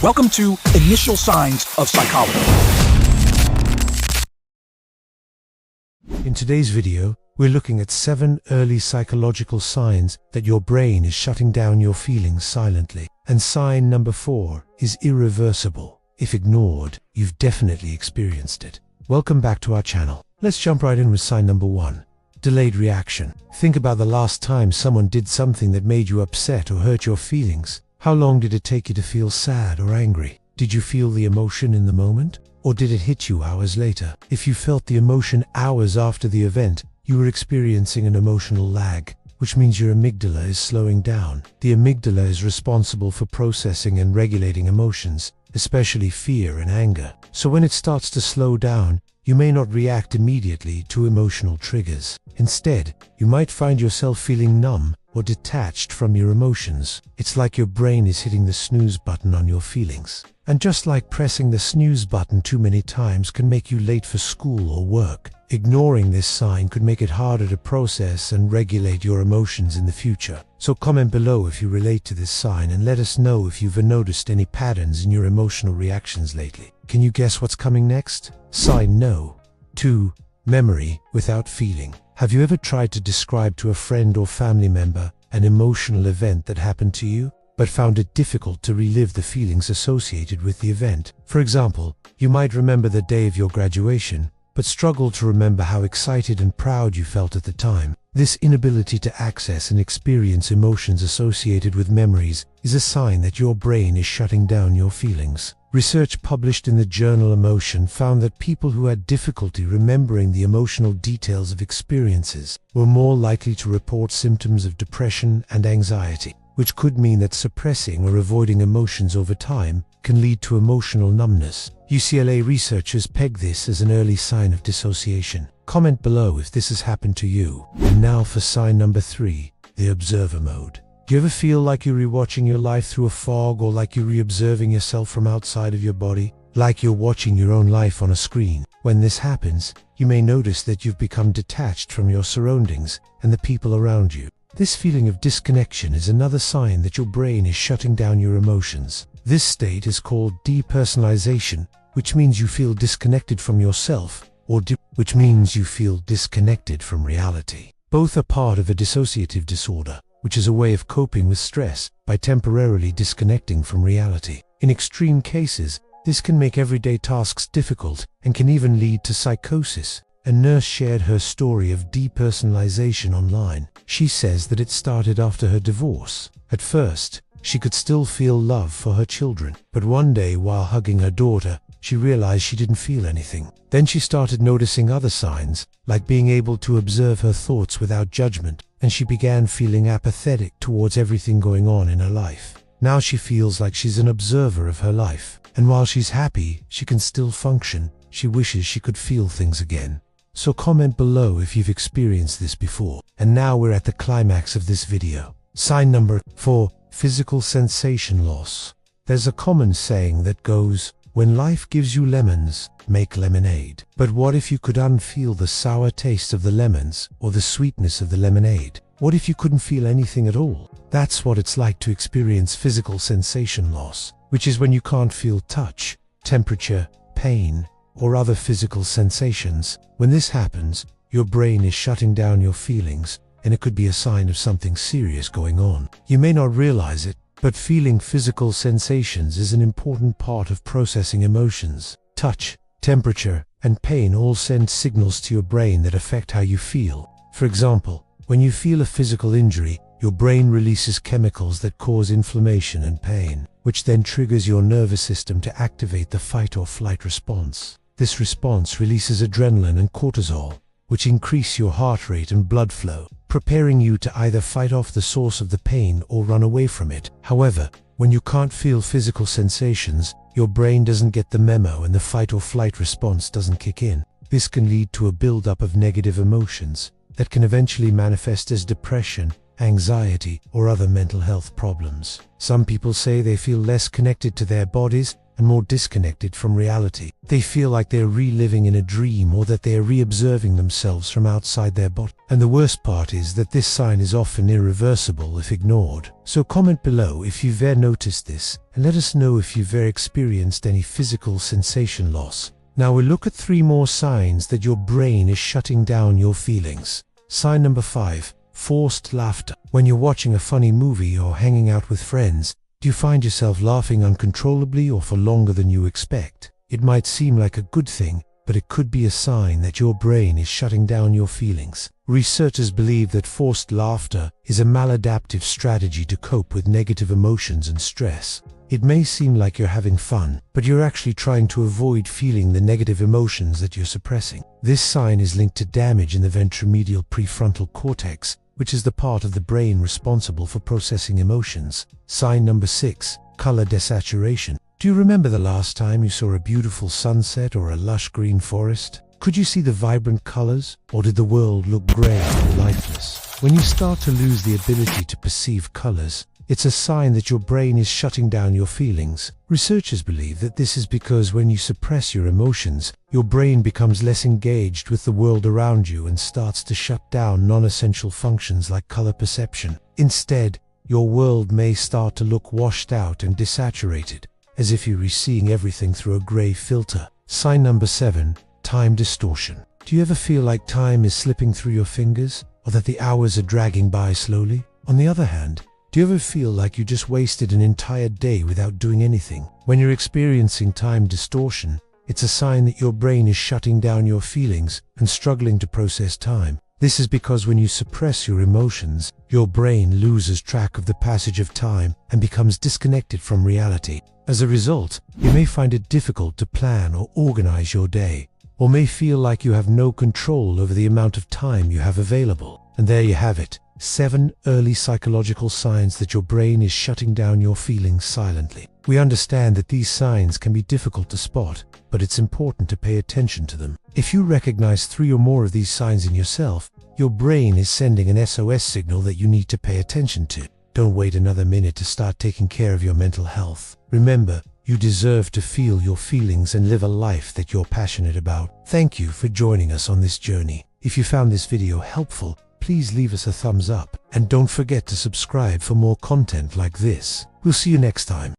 Welcome to Initial Signs of Psychology. In today's video, we're looking at 7 early psychological signs that your brain is shutting down your feelings silently. And sign number 4 is irreversible. If ignored, you've definitely experienced it. Welcome back to our channel. Let's jump right in with sign number 1. Delayed reaction. Think about the last time someone did something that made you upset or hurt your feelings. How long did it take you to feel sad or angry? Did you feel the emotion in the moment? Or did it hit you hours later? If you felt the emotion hours after the event, you were experiencing an emotional lag, which means your amygdala is slowing down. The amygdala is responsible for processing and regulating emotions, especially fear and anger. So when it starts to slow down, you may not react immediately to emotional triggers. Instead, you might find yourself feeling numb or detached from your emotions. It's like your brain is hitting the snooze button on your feelings. And just like pressing the snooze button too many times can make you late for school or work, ignoring this sign could make it harder to process and regulate your emotions in the future. So comment below if you relate to this sign and let us know if you've noticed any patterns in your emotional reactions lately. Can you guess what's coming next? Sign No. 2. Memory without feeling. Have you ever tried to describe to a friend or family member an emotional event that happened to you, but found it difficult to relive the feelings associated with the event? For example, you might remember the day of your graduation, but struggle to remember how excited and proud you felt at the time. This inability to access and experience emotions associated with memories is a sign that your brain is shutting down your feelings. Research published in the journal Emotion found that people who had difficulty remembering the emotional details of experiences were more likely to report symptoms of depression and anxiety, which could mean that suppressing or avoiding emotions over time can lead to emotional numbness. UCLA researchers peg this as an early sign of dissociation. Comment below if this has happened to you. And now for sign number 3, the observer mode. Do you ever feel like you're rewatching your life through a fog, or like you're re-observing yourself from outside of your body? Like you're watching your own life on a screen? When this happens, you may notice that you've become detached from your surroundings and the people around you. This feeling of disconnection is another sign that your brain is shutting down your emotions. This state is called depersonalization, which means you feel disconnected from yourself, or which means you feel disconnected from reality. Both are part of a dissociative disorder, which is a way of coping with stress by temporarily disconnecting from reality. In extreme cases, this can make everyday tasks difficult and can even lead to psychosis. A nurse shared her story of depersonalization online. She says that it started after her divorce. At first, she could still feel love for her children, but one day while hugging her daughter, she realized she didn't feel anything. Then she started noticing other signs, like being able to observe her thoughts without judgment, and she began feeling apathetic towards everything going on in her life. Now she feels like she's an observer of her life, and while she's happy she can still function, she wishes she could feel things again. So comment below if you've experienced this before. And now we're at the climax of this video. Sign number 4, physical sensation loss. There's a common saying that goes, when life gives you lemons, make lemonade. But what if you could unfeel the sour taste of the lemons or the sweetness of the lemonade? What if you couldn't feel anything at all? That's what it's like to experience physical sensation loss, which is when you can't feel touch, temperature, pain, or other physical sensations. When this happens, your brain is shutting down your feelings, and it could be a sign of something serious going on. You may not realize it, but feeling physical sensations is an important part of processing emotions. Touch, temperature, and pain all send signals to your brain that affect how you feel. For example, when you feel a physical injury, your brain releases chemicals that cause inflammation and pain, which then triggers your nervous system to activate the fight or flight response. This response releases adrenaline and cortisol, which increase your heart rate and blood flow, preparing you to either fight off the source of the pain or run away from it. However, when you can't feel physical sensations, your brain doesn't get the memo and the fight or flight response doesn't kick in. This can lead to a buildup of negative emotions that can eventually manifest as depression, anxiety, or other mental health problems. Some people say they feel less connected to their bodies and more disconnected from reality. They feel like they're reliving in a dream or that they are re-observing themselves from outside their body. And the worst part is that this sign is often irreversible if ignored. So comment below if you've ever noticed this, and let us know if you've ever experienced any physical sensation loss. Now we'll look at 3 more signs that your brain is shutting down your feelings. Sign number 5. Forced laughter. When you're watching a funny movie or hanging out with friends, do you find yourself laughing uncontrollably or for longer than you expect? It might seem like a good thing, but it could be a sign that your brain is shutting down your feelings. Researchers believe that forced laughter is a maladaptive strategy to cope with negative emotions and stress. It may seem like you're having fun, but you're actually trying to avoid feeling the negative emotions that you're suppressing. This sign is linked to damage in the ventromedial prefrontal cortex, which is the part of the brain responsible for processing emotions. Sign number 6. Color desaturation. Do you remember the last time you saw a beautiful sunset or a lush green forest? Could you see the vibrant colors, or did the world look gray and lifeless? When you start to lose the ability to perceive colors, it's a sign that your brain is shutting down your feelings. Researchers believe that this is because when you suppress your emotions, your brain becomes less engaged with the world around you and starts to shut down non-essential functions like color perception. Instead, your world may start to look washed out and desaturated, as if you're seeing everything through a gray filter. Sign number 7. Time distortion. Do you ever feel like time is slipping through your fingers, or that the hours are dragging by slowly? On the other hand, do you ever feel like you just wasted an entire day without doing anything? When you're experiencing time distortion, it's a sign that your brain is shutting down your feelings and struggling to process time. This is because when you suppress your emotions, your brain loses track of the passage of time and becomes disconnected from reality. As a result, you may find it difficult to plan or organize your day, or may feel like you have no control over the amount of time you have available. And there you have it. 7 early psychological signs that your brain is shutting down your feelings silently. We understand that these signs can be difficult to spot, but it's important to pay attention to them. If you recognize 3 or more of these signs in yourself, your brain is sending an SOS signal that you need to pay attention to. Don't wait another minute to start taking care of your mental health. Remember, you deserve to feel your feelings and live a life that you're passionate about. Thank you for joining us on this journey. If you found this video helpful, please leave us a thumbs up, and don't forget to subscribe for more content like this. We'll see you next time.